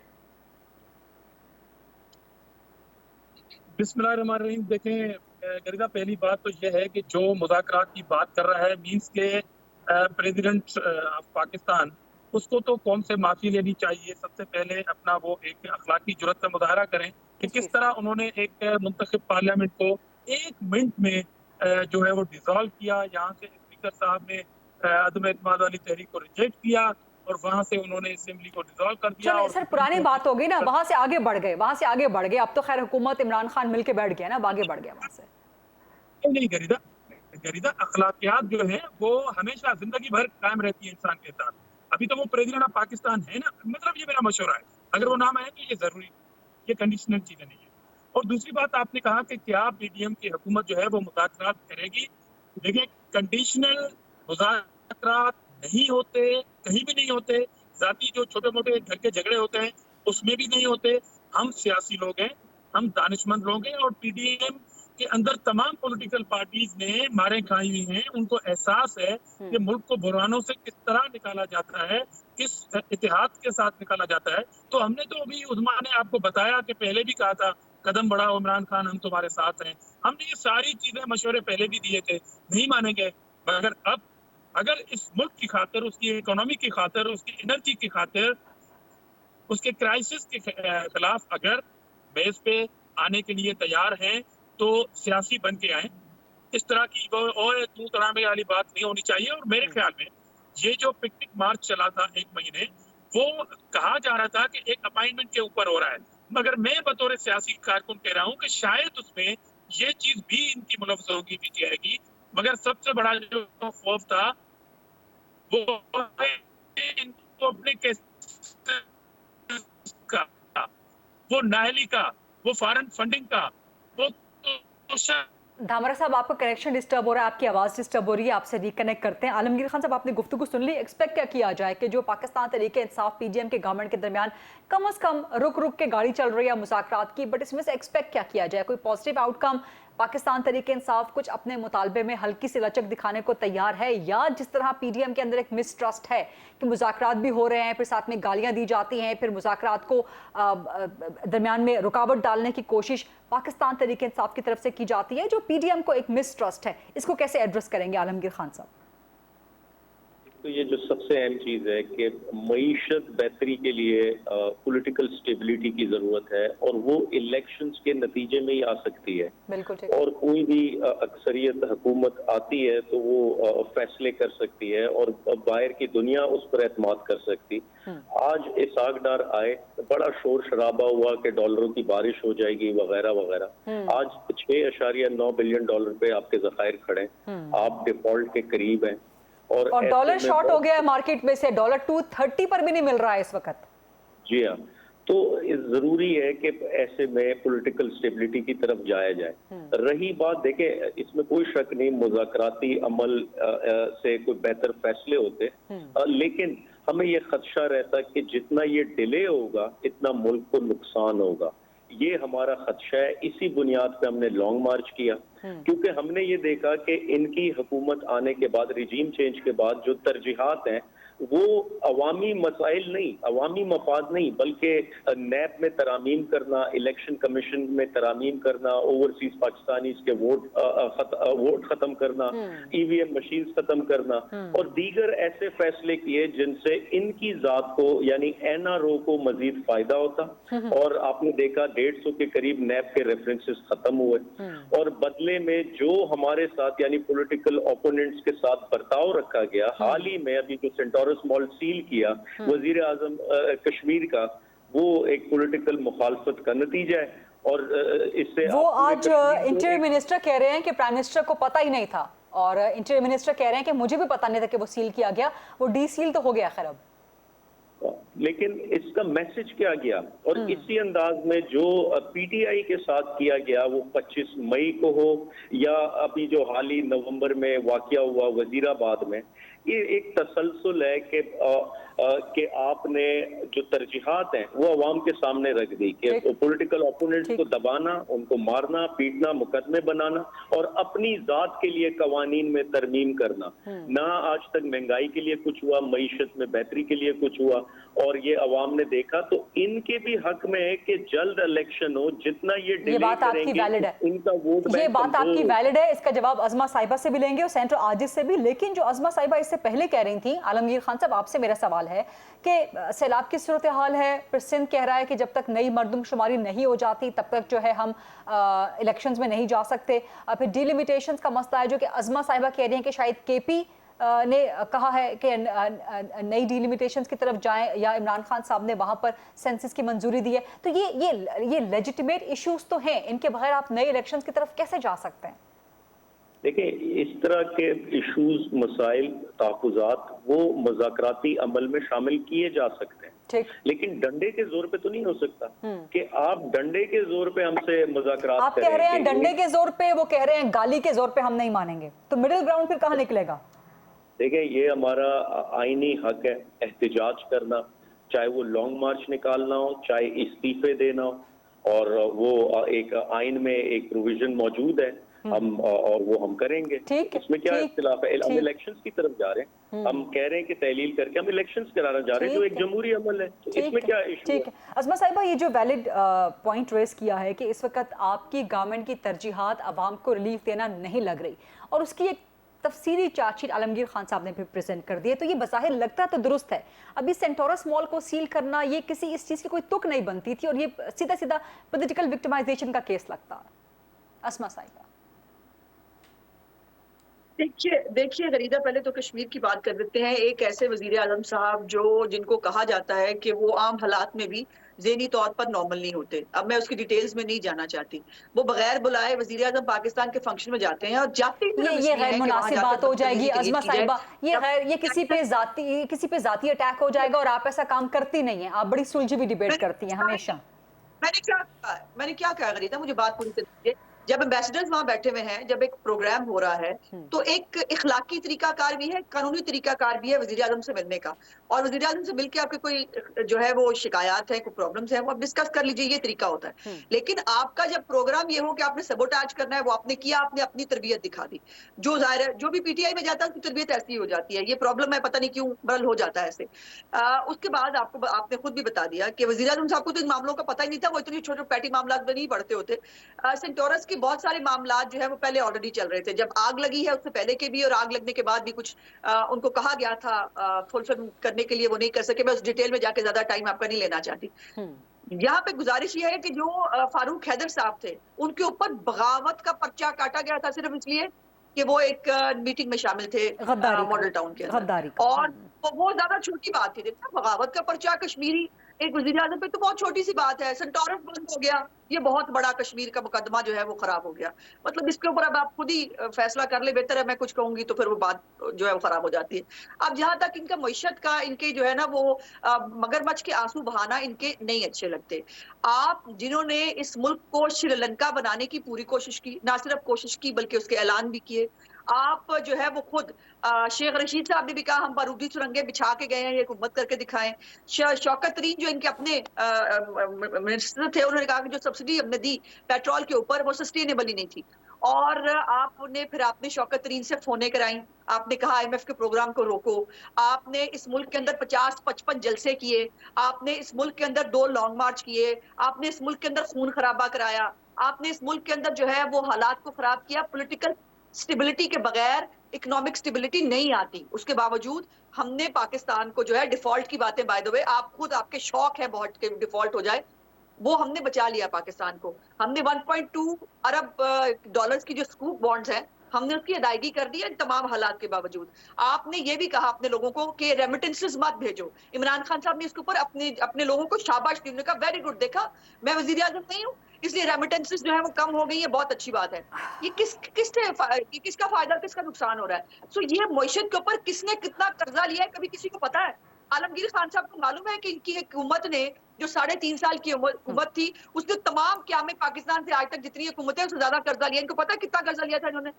बिस्मिल्लाहिर्रहमानिर्रहीम। देखें गरिदा, पहली बात तो यह है कि जो मुज़ाकरात की बात कर रहा है, मींस के प्रेसिडेंट ऑफ पाकिस्तान उसको तो कौम से माफी लेनी चाहिए। सबसे पहले अपना वो एक अखलाकी जुर्रत का मुजाहरा करें कि किस तरह उन्होंने एक मुंतखब पार्लियामेंट को 1 मिनट में जो है वो डिसॉल्व किया। यहाँ से स्पीकर साहब ने अदम एतमाद वाली तहरीक को रिजेक्ट किया और वहां से उन्होंने असेंबली को डिसॉल्व कर दिया। चलो सर, पुरानी बात हो गई ना, वहां से आगे बढ़ गए, वहां से आगे बढ़ गए। अब तो खैर हुकूमत इमरान खान मिलके बैठ गया ना, अब आगे बढ़ गया वहां से। नहीं गरिदा, गरिदा अखलाकियात जो है वो हमेशा जिंदगी भर कायम रहती है इंसान के साथ। अभी तो वो प्रेसिडेंट ऑफ पाकिस्तान है ना, मतलब ये मेरा मशवरा है, अगर वो नाम आए तो ये जरूरी, ये कंडीशनल चीजें नहीं है। और दूसरी बात आपने कहा कि क्या पीडीएम की हुकूमत जो है वो मुज़ाकरात करेगी। देखिए, कंडीशनल मुज़ाकरात नहीं होते, कहीं भी नहीं होते। जाती जो छोटे मोटे घर के झगड़े होते हैं उसमें भी नहीं होते। हम सियासी लोग हैं, हम दानिशमंद लोग हैं और पीडीएम के अंदर तमाम पॉलिटिकल पार्टीज ने मारे खाई हुई हैं। उनको एहसास है कि मुल्क को बुरानों से किस तरह निकाला जाता है, किस इतिहाद के साथ निकाला जाता है। तो हमने तो अभी उस्मान ने आपको बताया कि पहले भी कहा था कदम बढ़ाओ इमरान खान, हम तुम्हारे साथ हैं। हमने ये सारी चीजें मशवरे पहले भी दिए थे, नहीं मानेंगे। मगर अब अगर इस मुल्क की खातिर, उसकी इकोनॉमी की खातिर, उसकी एनर्जी की खातिर, उसके क्राइसिस के खिलाफ अगर बेस पे आने के लिए तैयार हैं तो सियासी बन के आए। इस तरह की वो और तू तड़ामे वाली बात नहीं होनी चाहिए। और मेरे ख्याल में ये जो पिकनिक मार्च चला था 1 महीने, वो कहा जा रहा था कि एक अपॉइंटमेंट के ऊपर हो रहा है, मगर मैं बतौर सियासी कारकुन कह रहा हूँ कि शायद उसमें ये चीज भी इनकी मुलव्वस की जाएगी। मगर सबसे बड़ा जो खौफ था वो इनको अपने का, वो नाहली का, वो फॉरेन फंडिंग का, वो धामरा साहब, आपका कनेक्शन डिस्टर्ब हो रहा है, आपकी आवाज़ डिस्टर्ब हो रही है, आपसे रिकनेक्ट करते हैं। आलमगीर खान साहब, आपने गुफ्तगू सुन ली, एक्सपेक्ट क्या किया जाए कि जो पाकिस्तान तहरीक इंसाफ पीडीएम के गवर्नमेंट के दरमियान कम से कम रुक रुक के गाड़ी चल रही है मुज़ाकरात की, बट इसमें से एक्सपेक्ट क्या किया जाए? कोई पॉजिटिव आउटकम? पाकिस्तान तहरीक इंसाफ कुछ अपने मुतालबे में हल्की सी लचक दिखाने को तैयार है, या जिस तरह पीडीएम के अंदर एक मिसट्रस्ट है कि मुज़ाकरात भी हो रहे हैं, फिर साथ में गालियां दी जाती हैं, फिर मुज़ाकरात को दरमियान में रुकावट डालने की कोशिश पाकिस्तान तहरीक इंसाफ की तरफ से की जाती है, जो पीडीएम को एक मिसट्रस्ट है, इसको कैसे एड्रेस करेंगे आलमगीर खान साहब? तो ये जो सबसे अहम चीज़ है कि मईशत बेहतरी के लिए पॉलिटिकल स्टेबिलिटी की ज़रूरत है और वो इलेक्शंस के नतीजे में ही आ सकती है। बिल्कुल ठीक। और कोई भी अक्सरियत हुकूमत आती है तो वो फैसले कर सकती है और बाहर की दुनिया उस पर एतमाद कर सकती। आज इसहाक डार आए, बड़ा शोर शराबा हुआ कि डॉलरों की बारिश हो जाएगी वगैरह वगैरह। आज 6.9 बिलियन डॉलर पे आपके ज़खायर खड़े, आप डिफॉल्ट के करीब हैं और डॉलर शॉर्ट हो गया है मार्केट में से, डॉलर 230 पर भी नहीं मिल रहा है इस वक्त। जी हाँ, तो जरूरी है कि ऐसे में पॉलिटिकल स्टेबिलिटी की तरफ जाया जाए। रही बात, देखें, इसमें कोई शक नहीं मुज़ाकराती अमल से कोई बेहतर फैसले होते, लेकिन हमें ये खदशा रहता कि जितना ये डिले होगा इतना मुल्क को नुकसान होगा। ये हमारा खदशा है। इसी बुनियाद पे हमने लॉन्ग मार्च किया, क्योंकि हमने ये देखा कि इनकी हुकूमत आने के बाद, रिजीम चेंज के बाद, जो तरजीहात हैं वो अवामी मसाइल नहीं, अवामी मफाद नहीं, बल्कि नैब में तरामीम करना, इलेक्शन कमीशन में तरामीम करना, ओवरसीज पाकिस्तानीज के वोट खत्म करना, ईवीएम मशीन खत्म करना और दीगर ऐसे फैसले किए जिनसे इनकी जात को यानी एनआरओ को मजीद फायदा होता। और आपने देखा 150 के करीब नैब के रेफरेंसेस खत्म हुए और बदले में जो हमारे साथ यानी पॉलिटिकल ओपोनेंट्स के साथ बर्ताव रखा गया, हाल ही में अभी जो सेंटोरस मॉल सील किया वजीर आजम कश्मीर का, वो एक पॉलिटिकल मुखालफत का नतीजा है। और इससे वो आज इंटीरियर मिनिस्टर कह रहे हैं कि प्राइम मिनिस्टर को पता ही नहीं था, और इंटीरियर मिनिस्टर कह रहे हैं कि मुझे भी पता नहीं था कि वो सील किया गया, वो डी सील तो हो गया खैर अब। लेकिन इसका मैसेज क्या गया? और इसी अंदाज में जो पीटीआई के साथ किया गया, वो 25 मई को हो या अभी जो हाल ही नवंबर में वाकया हुआ वजीराबाद में, ये एक तसलसल है कि आपने जो तरजीहात हैं वो अवाम के सामने रख दी कि पॉलिटिकल ओपोनेंट्स को दबाना, उनको मारना पीटना, मुकदमे बनाना और अपनी जात के लिए कवानीन में तरमीम करना। ना आज तक महंगाई के लिए कुछ हुआ, मईशत में बेहतरी के लिए कुछ हुआ, और ये अवाम ने देखा। तो इनके भी हक में है कि जल्द इलेक्शन हो। जितना ये डिले करेंगे इनका वोट बैंक, ये बात आपकी वैलिड है। इसका जवाब अज़मा साहिबा से भी लेंगे और सेंटर आजिज से भी। लेकिन जो अज़मा साहिबा इससे पहले कह रही थी, आलमगीर खान साहब आपसे मेरा सवाल हाल है कि सैलाब की सूरत हाल है, फिर सिंध कह रहा है कि जब तक नई मरदमशुमारी नहीं हो जाती तब तक जो है हम इलेक्शंस में नहीं जा सकते। फिर डिलिमिटेशंस का मसला है जो कि अज़मा साहिबा कह रही हैं कि शायद केपी ने कहा है कि नई डिलिमिटेशंस की तरफ जाएं या इमरान खान साहब ने वहां पर सेंसस की मंजूरी दी है। तो ये लेजिटिमेट इश्यूज तो हैं, इनके बगैर आप नए इलेक्शंस की तरफ कैसे जा सकते हैं? देखिए, इस तरह के इश्यूज, मसाइल, तहफ़्फ़ुज़ात वो मुज़ाकराती अमल में शामिल किए जा सकते हैं, ठीक। लेकिन डंडे के जोर पे तो नहीं हो सकता कि आप डंडे के जोर पे हमसे मुज़ाकरात आप करें। कह रहे हैं डंडे के जोर पे, वो कह रहे हैं गाली के जोर पे हम नहीं मानेंगे, तो मिडिल ग्राउंड फिर कहाँ निकलेगा? देखिए, ये हमारा आईनी हक है एहतिजाज करना, चाहे वो लॉन्ग मार्च निकालना हो, चाहे इस्तीफे देना हो, और वो एक आइन में एक प्रोविजन मौजूद है, हम और वो हम करेंगे। ठीक है, इसमें क्या ठीक, इख्तिलाफ है? हम ठीक। इलेक्शंस की तरफ जा रहे हैं, हम कह रहे हैं कि तहलील करके हम इलेक्शंस कराना जा रहे हैं, जो एक जमहूरी अमल है, तो इसमें क्या इशू है? ठीक है। अज़मा साहिबा, ये जो वैलिड पॉइंट रेस किया है कि इस वक्त आपकी गवर्नमेंट की तरजीहात आवाम को रिलीफ देना नहीं लग रही, और उसकी एक तफसीली चार्जशीट आलमगीर खान साहब ने भी प्रेजेंट कर दी है, तो ये बज़ाहिर लगता तो दुरुस्त है। अभी सेंटोरस मॉल को सील करना, ये किसी इस चीज़ की कोई तुक नहीं बनती थी, और ये सीधा सीधा पॉलिटिकल विक्टिमाइजेशन का केस लगता। अज़मा साहिबा, देखिए गरीदा, पहले तो कश्मीर की बात कर देते हैं। एक ऐसे वजीर आजम साहब जिनको कहा जाता है कि वो आम हालात में भी ज़हनी तौर पर नॉर्मल नहीं होते। अब मैं उसकी डिटेल्स में नहीं जाना चाहती। वो बगैर बुलाए वजीर आजम पाकिस्तान के फंक्शन में जाते हैं, और जाते ही ये गैर मुनासिब बात हो जाएगी अज़मा साहिबा। ये किसी पे जाती अटैक हो जाएगा, और आप ऐसा काम करती नहीं है, आप बड़ी सुलझी हुई डिबेट करती हैं हमेशा। मैंने क्या कहा गरीदा, मुझे बात पूरी करनी चाहिए। जब एम्बेसडर्स वहां बैठे हुए हैं, जब एक प्रोग्राम हो रहा है, तो एक इखलाकी तरीकाकार भी है, कानूनी तरीकाकार भी है वजीर आजम से मिलने का। और वजीर आजम से मिलकर आपके कोई जो है वो शिकायत है, कोई प्रॉब्लम्स है, वो आप डिस्कस कर लीजिए, ये तरीका होता है। लेकिन आपका जब प्रोग्राम ये हो कि आपने सबोटाज करना है, वो आपने किया, आपने अपनी तरबियत दिखा दी। जो जाहिर है, जो भी पीटीआई में जाता है उसकी तरबियत ऐसी ही हो जाती है। ये प्रॉब्लम है, पता नहीं क्यों बरल हो जाता है ऐसे। उसके बाद आपने खुद भी बता दिया कि वजीर आजम साहब को तो इन मामलों का पता ही नहीं था, वो इतनी छोटे पैटी मामला में नहीं पढ़ते होते। सेंटोरस के बहुत सारे मामला जो है वो पहले ऑलरेडी चल रहे थे, जब आग लगी है उससे पहले के भी, और आग लगने के बाद भी कुछ उनको कहा गया था फुलफिल करने के लिए, वो नहीं कर सके। मैं उस डिटेल में जाके ज्यादा टाइम आपका नहीं लेना चाहती। यहाँ पे गुजारिश ये है कि जो फारूक हैदर साहब थे, उनके ऊपर बगावत का पर्चा काटा गया था सिर्फ इसलिए कि वो एक मीटिंग में शामिल थे मॉडल टाउन के अंदर, और वो ज्यादा छोटी बात थी। देखना, बगावत का पर्चा कश्मीरी एक वजीर आजम पे तो बहुत छोटी सी बात है। सेंटोरस बंद हो गया, ये बहुत बड़ा कश्मीर का मुकदमा जो है वो खराब हो गया। मतलब इसके ऊपर अब आप खुद ही फैसला कर ले, बेहतर है। मैं कुछ कहूंगी तो फिर वो बात जो है वो खराब हो जाती है। अब जहां तक इनका मईशत का, इनके जो है ना वो मगरमच्छ के आंसू बहाना इनके नहीं अच्छे लगते। आप जिन्होंने इस मुल्क को श्रीलंका बनाने की पूरी कोशिश की, ना सिर्फ कोशिश की बल्कि उसके ऐलान भी किए। आप जो है वो खुद शेख रशीद साहब ने भी कहा हम बारूदी सुरंगे बिछा के गए हैं, ये हुकूमत करके दिखाएं। शौकत तरीन जो इनके अपने मिनिस्टर थे, उन्होंने कहा कि जो सब्सिडी हमने दी पेट्रोल के ऊपर वो सस्टेनेबल ही नहीं थी। और आपने शौकत तरीन से फोने कराई, आपने कहा आईएमएफ के प्रोग्राम को रोको। आपने इस मुल्क के अंदर 50-55 जलसे किए, आपने इस मुल्क के अंदर 2 लॉन्ग मार्च किए, आपने इस मुल्क के अंदर खून खराबा कराया, आपने इस मुल्क के अंदर जो है वो हालात को खराब किया। पॉलिटिकल स्टेबिलिटी के बगैर इकोनॉमिक स्टेबिलिटी नहीं आती। उसके बावजूद हमने पाकिस्तान को जो है डिफॉल्ट की बातें, बाय द वे आप खुद, आपके शौक है बहुत कि डिफॉल्ट हो जाए, वो हमने बचा लिया पाकिस्तान को। हमने 1.2 अरब डॉलर्स की जो स्कूप बॉन्ड्स हैं, हमने उसकी अदायगी कर दी है तमाम हालात के बावजूद। आपने ये भी कहा अपने लोगों को कि रेमिटेंसेस मत भेजो। इमरान खान साहब ने इसके ऊपर अपने लोगों को शाबाश दी, उन्होंने कहा वेरी गुड, देखा मैं वजीर आजम नहीं हूँ इसलिए रेमिटेंसेस जो है वो कम हो गई है, बहुत अच्छी बात है। ये किसका फायदा, किसका नुकसान हो रहा है? सो ये मईशत के ऊपर किसने कितना कर्जा लिया है, कभी किसी को पता है? आलमगीर खान साहब को मालूम है कि इनकी हुकूमत ने जो 3.5 साल की हुकूमत थी, उसने तमाम क़याम पाकिस्तान से आज तक जितनी हुकूमतें उससे ज्यादा कर्जा लिया। इनको पता है कितना कर्जा लिया था इन्होंने?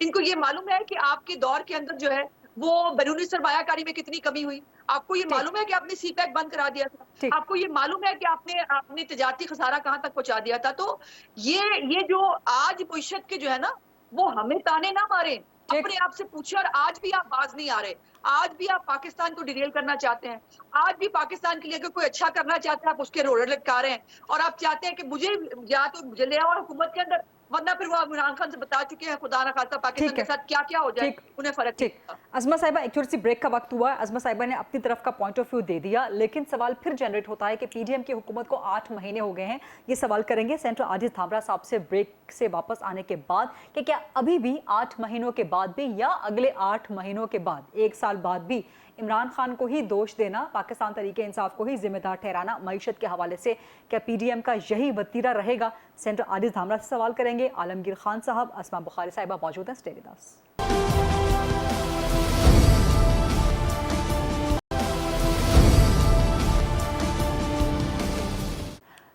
इनको ये मालूम है कि आपके दौर के अंदर जो है वो बैरूनी सरमायाकारी में कितनी कमी हुई? आपको ये मालूम है कि आपने सीपैक बंद करा दिया था? आपको ये मालूम है कि आपने तिजारती खसारा कहां तक पहुंचा दिया था? तो ये जो आज मईशत के जो है ना, वो हमें ताने ना मारे, अपने आप से पूछे। और आज भी आप बाज नहीं आ रहे, आज भी आप पाकिस्तान को डिरेल करना चाहते हैं, आज भी पाकिस्तान के लिए अगर कोई अच्छा करना चाहते हैं आप उसके रोड़े लटका रहे हैं। और आप चाहते हैं कि मुझे या तो ले आओ हुकूमत के अंदर, वरना फिर वो इमरान खान से बता चुके हैं खुदा ना खास्ता पाकिस्तान ठीक के है। साथ क्या क्या हो जाए, ठीक। उन्हें फर्क नहीं ठीक। पड़ता। अज़मा साहिबा, एक थोड़ी सी ब्रेक का वक्त हुआ है। अज़मा साहिबा ने अपनी तरफ का पॉइंट ऑफ व्यू दे दिया, लेकिन सवाल फिर जनरेट होता है कि पीडीएम की हुकूमत को 8 महीने हो गए हैं। ये सवाल करेंगे सेंटर आजिज धामरा साहब से ब्रेक से वापस आने के बाद कि क्या अभी भी 8 महीनों के बाद भी या अगले 8 महीनों के बाद, 1 साल बाद भी इमरान खान को ही दोष देना, पाकिस्तान तरीके इंसाफ को ही जिम्मेदार ठहराना मईशत के हवाले से, क्या पीडीएम का यही वतीरा रहेगा? सेंटर आजिज धामरा से सवाल करेंगे। आलमगीर खान साहब, अस्मा बुखारी साहिबा मौजूद हैं। Stay with us.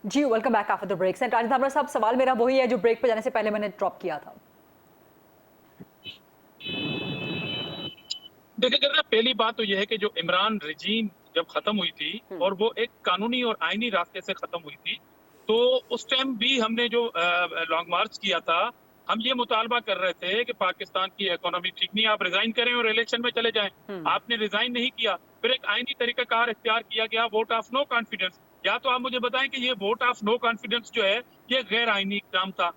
जी welcome back after the break. Senator Aziz Dhamra sahab, सवाल मेरा वही है जो ब्रेक पे जाने से पहले मैंने ड्रॉप किया था। देखिए गर्दा, पहली बात तो यह है कि जो इमरान रजीम जब खत्म हुई थी और वो एक कानूनी और आईनी रास्ते से खत्म हुई थी, तो उस टाइम भी हमने जो लॉन्ग मार्च किया था, हम ये मुतालबा कर रहे थे कि पाकिस्तान की इकोनॉमी ठीक नहीं, आप रिजाइन करें और इलेक्शन में चले जाएं। आपने रिजाइन नहीं किया, फिर एक आईनी तरीकाकार इख्तियार किया गया, वोट ऑफ नो कॉन्फिडेंस। या तो आप मुझे बताएं कि ये वोट ऑफ नो कॉन्फिडेंस जो है ये गैर आईनी इक़दाम था,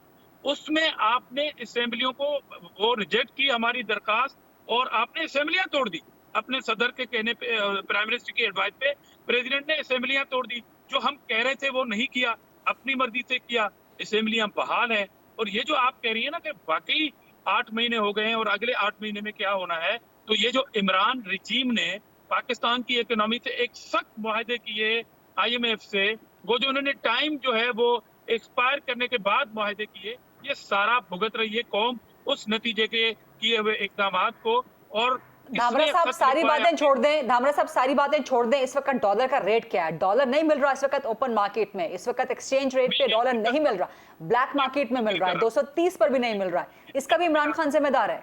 उसमें आपने असेंबलियों को वो रिजेक्ट की हमारी दरखास्त और आपने असेंबलियां तोड़ दी। अपने सदर के कहने पे, प्राइम मिनिस्टर की एडवाइस पे प्रेसिडेंट ने असेंबलियां तोड़ दी। जो हम कह रहे थे वो नहीं किया, अपनी मर्जी से किया। असेंबलियां बहाल है। और ये जो आप कह रही है ना कि वाकई 8 महीने हो गए हैं और अगले 8 महीने में क्या होना है, तो ये जो इमरान रजीम ने पाकिस्तान की इकोनॉमी से एक सख्त मुआहदे किए IMF से, वो जो उन्होंने टाइम जो है वो एक्सपायर करने के बाद मुआहदे किए, ये सारा भुगत रही है कौम उस नतीजे के किए हुए इकदामात को। और धामरा साहब सारी बातें छोड़ दें, धामरा साहब सारी बातें छोड़ दें। इस वक्त डॉलर का रेट क्या है? डॉलर नहीं मिल रहा इस वक्त ओपन मार्केट में, इस वक्त एक्सचेंज रेट पे डॉलर नहीं मिल रहा, ब्लैक मार्केट में मिल रहा है, 230 पर भी नहीं मिल रहा है। इसका भी इमरान खान जिम्मेदार है।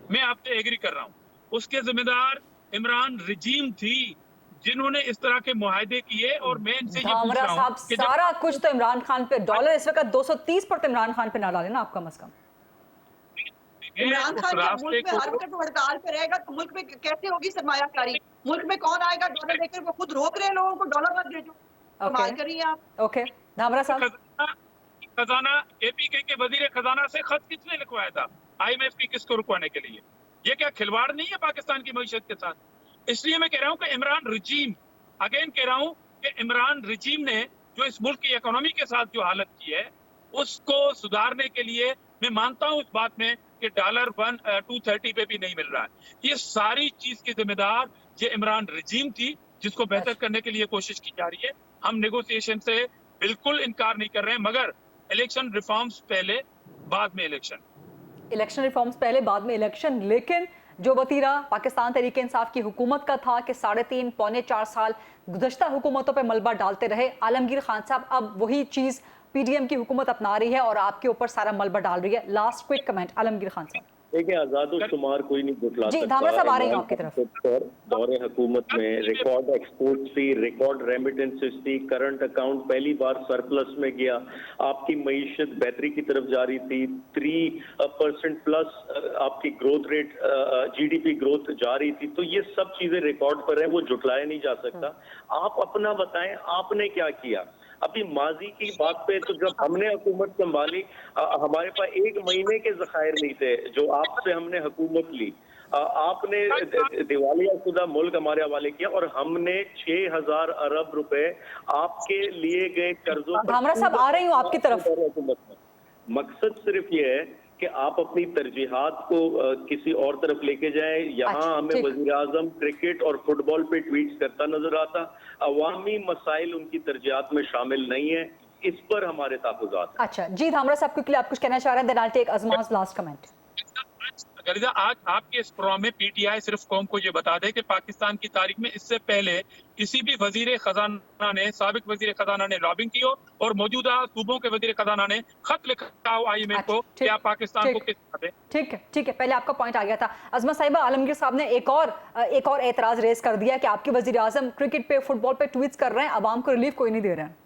मैं आपसे एग्री कर रहा हूँ, उसके जिम्मेदार इमरान रजीम थी जिन्होंने इस तरह के मुआहदे किए। और मैं इनसे ये पूछ रहा हूं कि सारा कुछ तो इमरान खान पे, डॉलर इस वक्त 230 पर तो इमरान खान पे ना डाले ना आप कम से कम। इमरान खान जब मुल्क में हर वक्त हड़ताल पे रहेगा तो मुल्क में कैसे होगी सरमायाकारी? मुल्क में कौन आएगा डॉलर लेकर? वो खुद रोक रहे हैं लोगों को, डॉलर मत भेजो। कमाल करिए आप। ओके धामरा साहब, खजाना APK के वजीर खजाना से खत किसने लिखवाया था IMF की किसको रुकवाने के लिए? ये क्या खिलवाड़ नहीं है पाकिस्तान की मईशत के साथ? इसलिए मैं कह रहा हूं कि इमरान रजीम, अगेन कह रहा हूं कि इमरान रजीम ने जो इस मुल्क की इकोनॉमी के साथ जो हालत की है उसको सुधारने के लिए, मैं मानता हूं इस बात में कि डॉलर 230 पे भी नहीं मिल रहा है। ये सारी चीज की जिम्मेदार ये इमरान रजीम थी, जिसको बेहतर करने के लिए कोशिश की जा रही है। हम नेगोशिएशन से बिल्कुल इनकार नहीं कर रहे हैं, मगर इलेक्शन रिफॉर्म्स पहले बाद में इलेक्शन, इलेक्शन रिफॉर्म्स पहले बाद में इलेक्शन। लेकिन जो वतीरा पाकिस्तान तरीके इंसाफ की हुकूमत का था कि 3.5 पौने 4 साल गुज़श्ता हुकूमतों पर मलबा डालते रहे, आलमगीर खान साहब अब वही चीज़ पीडीएम की हुकूमत अपना रही है और आपके ऊपर सारा मलबा डाल रही है। Last quick comment Alamgir Khan साहब। देखिए, आजाद-उल-शुमार कोई नहीं जुटला सकता। जी धामरा साहब आ रही हूं आपकी तरफ। दौरे हुकूमत में रिकॉर्ड एक्सपोर्ट थी, रिकॉर्ड रेमिटेंसेस थी, करंट अकाउंट पहली बार सरप्लस में गया, आपकी मईशत बेहतरी की तरफ जा रही थी, 3% प्लस आपकी ग्रोथ रेट, GDP ग्रोथ जा रही थी। तो ये सब चीजें रिकॉर्ड पर है, वो जुटलाया नहीं जा सकता। आप अपना बताएं, आपने क्या किया? अभी माजी की बात पे, तो जब हमने हुकूमत संभाली हमारे पास 1 महीने के जखायर नहीं थे जो आपसे हमने हुकूमत ली। आपने दिवालिया शुदा मुल्क हमारे हवाले किया और हमने 6,000 अरब रुपए आपके लिए गए कर्जों पर। धामरा साहब आ रही हूं आपकी तरफ। मकसद सिर्फ ये है कि आप अपनी तरजीहात को किसी और तरफ लेके जाएं। यहाँ हमें वजीर आजम क्रिकेट और फुटबॉल पे ट्वीट्स करता नजर आता, अवामी मसाइल उनकी तरजीहात में शामिल नहीं है, इस पर हमारे तहफ़्फ़ुज़ात हैं। अच्छा जी धामरा साहब, क्योंकि आप कुछ कहना चाह रहे हैं, then I take Azma's last comment. गरिदा, आज आपके इस प्रोग्राम में PTI सिर्फ कौम को ये बता दे कि पाकिस्तान की तारीख में इससे पहले किसी भी वजीर खजाना ने, साबिक वजीर खजाना ने लॉबिंग की हो और मौजूदा सूबों के वजीर खजाना ने खत लिखा हो IMF को कि आप पाकिस्तान को किस तरह दें। ठीक है, ठीक है, पहले आपका पॉइंट आ गया था। अज़मा साहिबा, आलमगीर साहब ने एक और एतराज रेज कर दिया कि आपके वजीर आजम क्रिकेट पे, फुटबॉल पे ट्वीट्स कर रहे हैं, अवाम को रिलीफ कोई नहीं दे रहे हैं।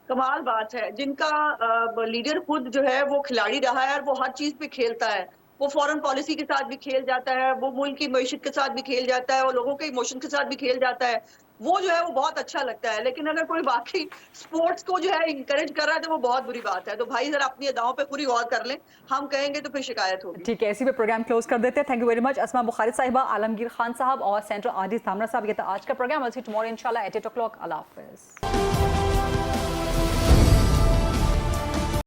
कमाल बात है, जिनका लीडर खुद जो है वो खिलाड़ी रहा है और वो हर चीज पे खेलता है। वो फॉरेन पॉलिसी के साथ भी खेल जाता है, वो मुल्क की मईशत के साथ भी खेल जाता है, वो लोगों के इमोशन के साथ भी खेल जाता है। वो जो है वो बहुत अच्छा लगता है। लेकिन अगर कोई बाकी स्पोर्ट्स को जो है इंकरेज कर रहा है तो वो बहुत बुरी बात है। तो भाई जरा अपनी अदाओं पे पूरी गौर कर लें, हम कहेंगे तो फिर शिकायत होगी। ठीक है, इसी पे प्रोग्राम क्लोज कर देते हैं। Thank you very much Asma Bukhari साहिबा, आलमगीर खान साहब और सेंट्रल आदिज धामरा साहब। ये था आज का प्रोग्राम। टुमारो इंशाल्लाह एट 8 o'clock। अल्लाह हाफिज।